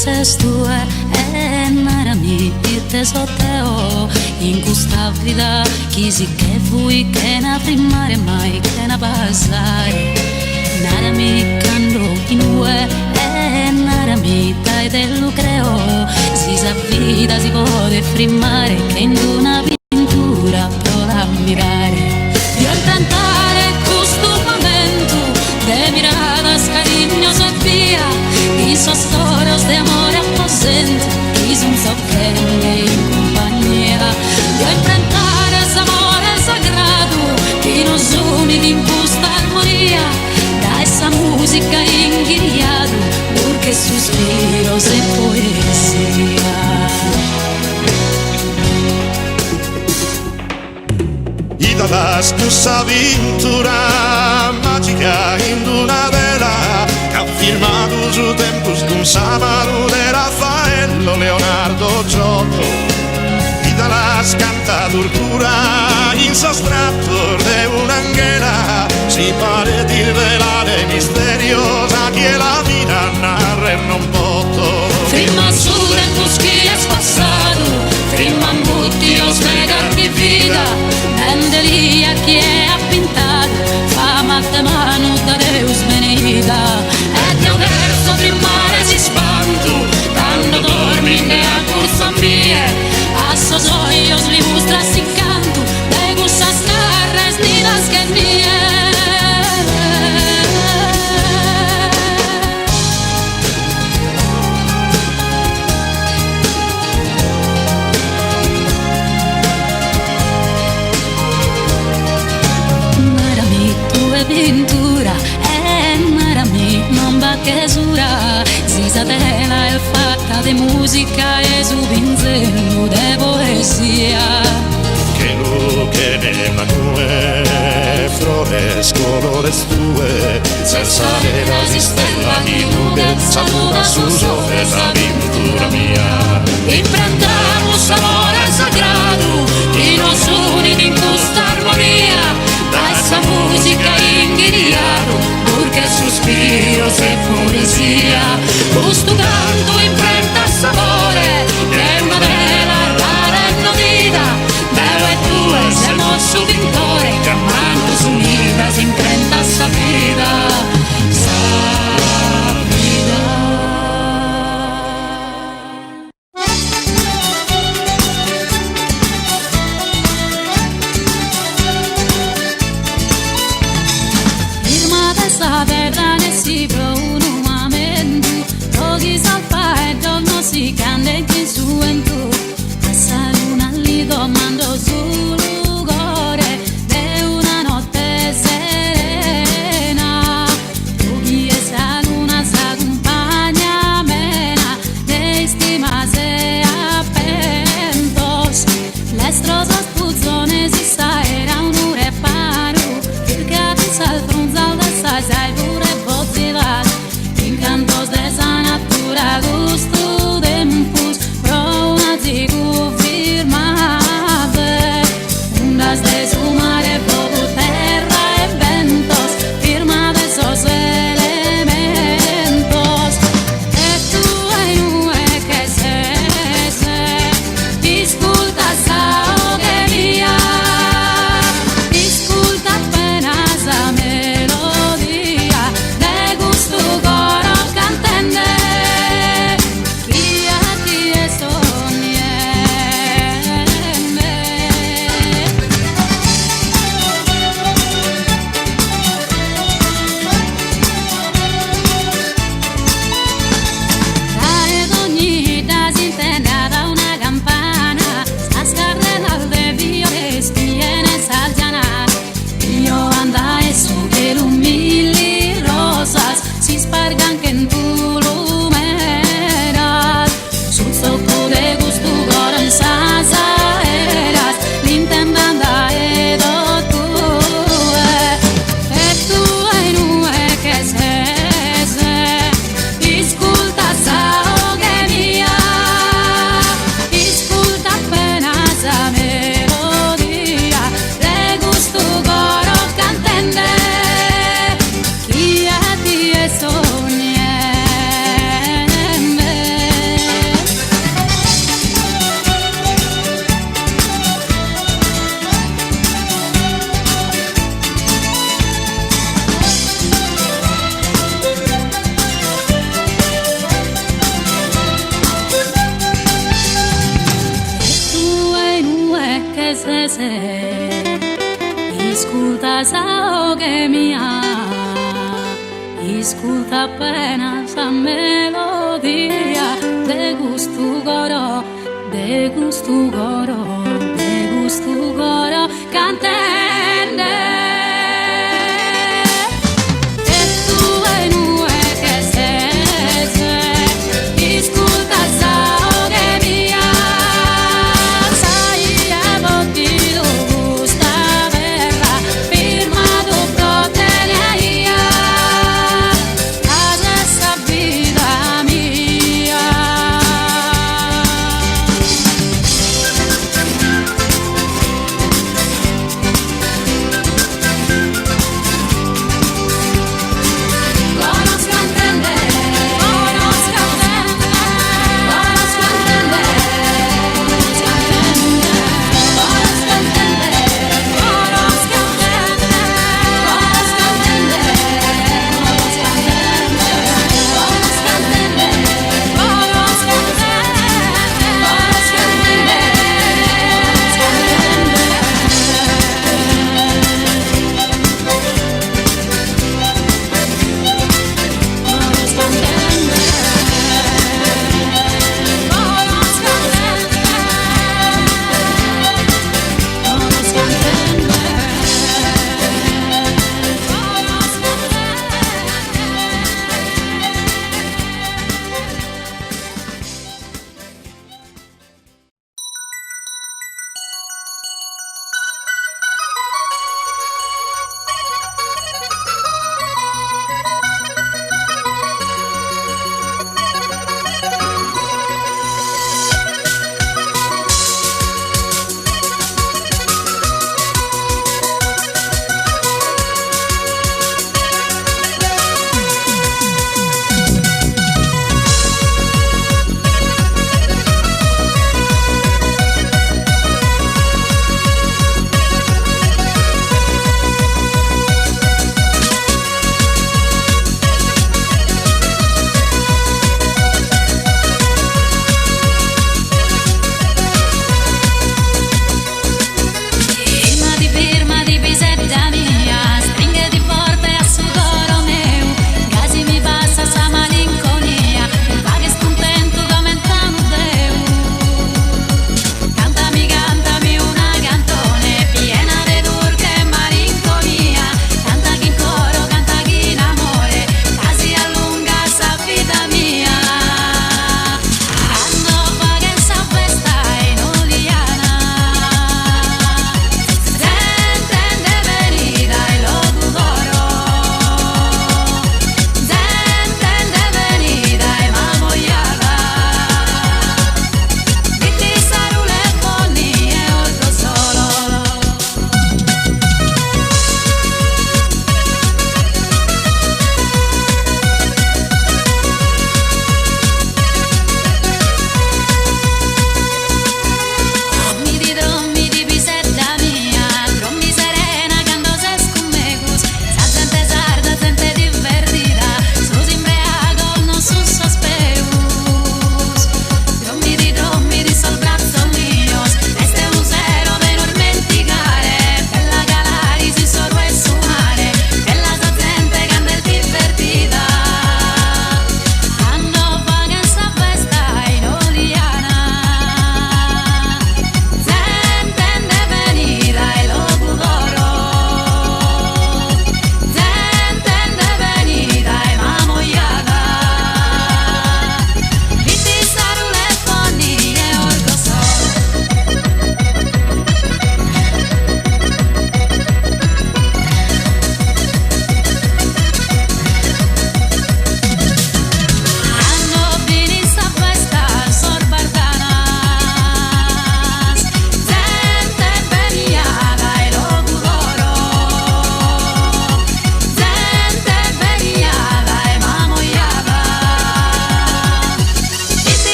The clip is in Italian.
Sestue e narami te sotteo in questa vita chi si che vuoi che na primare mai che na passare narami cando in ue e narami dai dello creo si sa vita si può defrimare che in una pintura prova a mirare io tentare questo momento de miradas cariños e via esos toros de amor aposento y son soquende en compañía yo enfrentar ese amor sagrado que nos une en injusta armonía da esa música inguiado porque suspiros en poesía y dadas questa avventura magica in una vela che ha firmato su tempos d'un sabato de Raffaello Leonardo Giotto y dadas canta tortura in sostratto de un'anghela si pare di velare misteriosa che la vita narra in un botto firma su tempos que es pasado firman buttios negar di vida vendería que ha pintado fama de mano da Deus venida e teu verso primare si spantu quando dormi nella cursa mia a sos olhos li mostras sin canto de gustas carres ni las que pintura e narami non va che sura si sa tela è fatta di musica e su pinzello de poesia che lo che ne manue flores colores tue senza vera stella di lunghezza una su sopra la pintura mia imprendamos amore sagrado y nos une in questa armonia da esa música inguiado porque suspiros e poesia questo canto imprenta sapore che una vela rara e novida bello e tue siamo su pintore che manos unidas imprenta esa vida se. Escuta sa che mia, escuta appena sa melodia de gusto coro.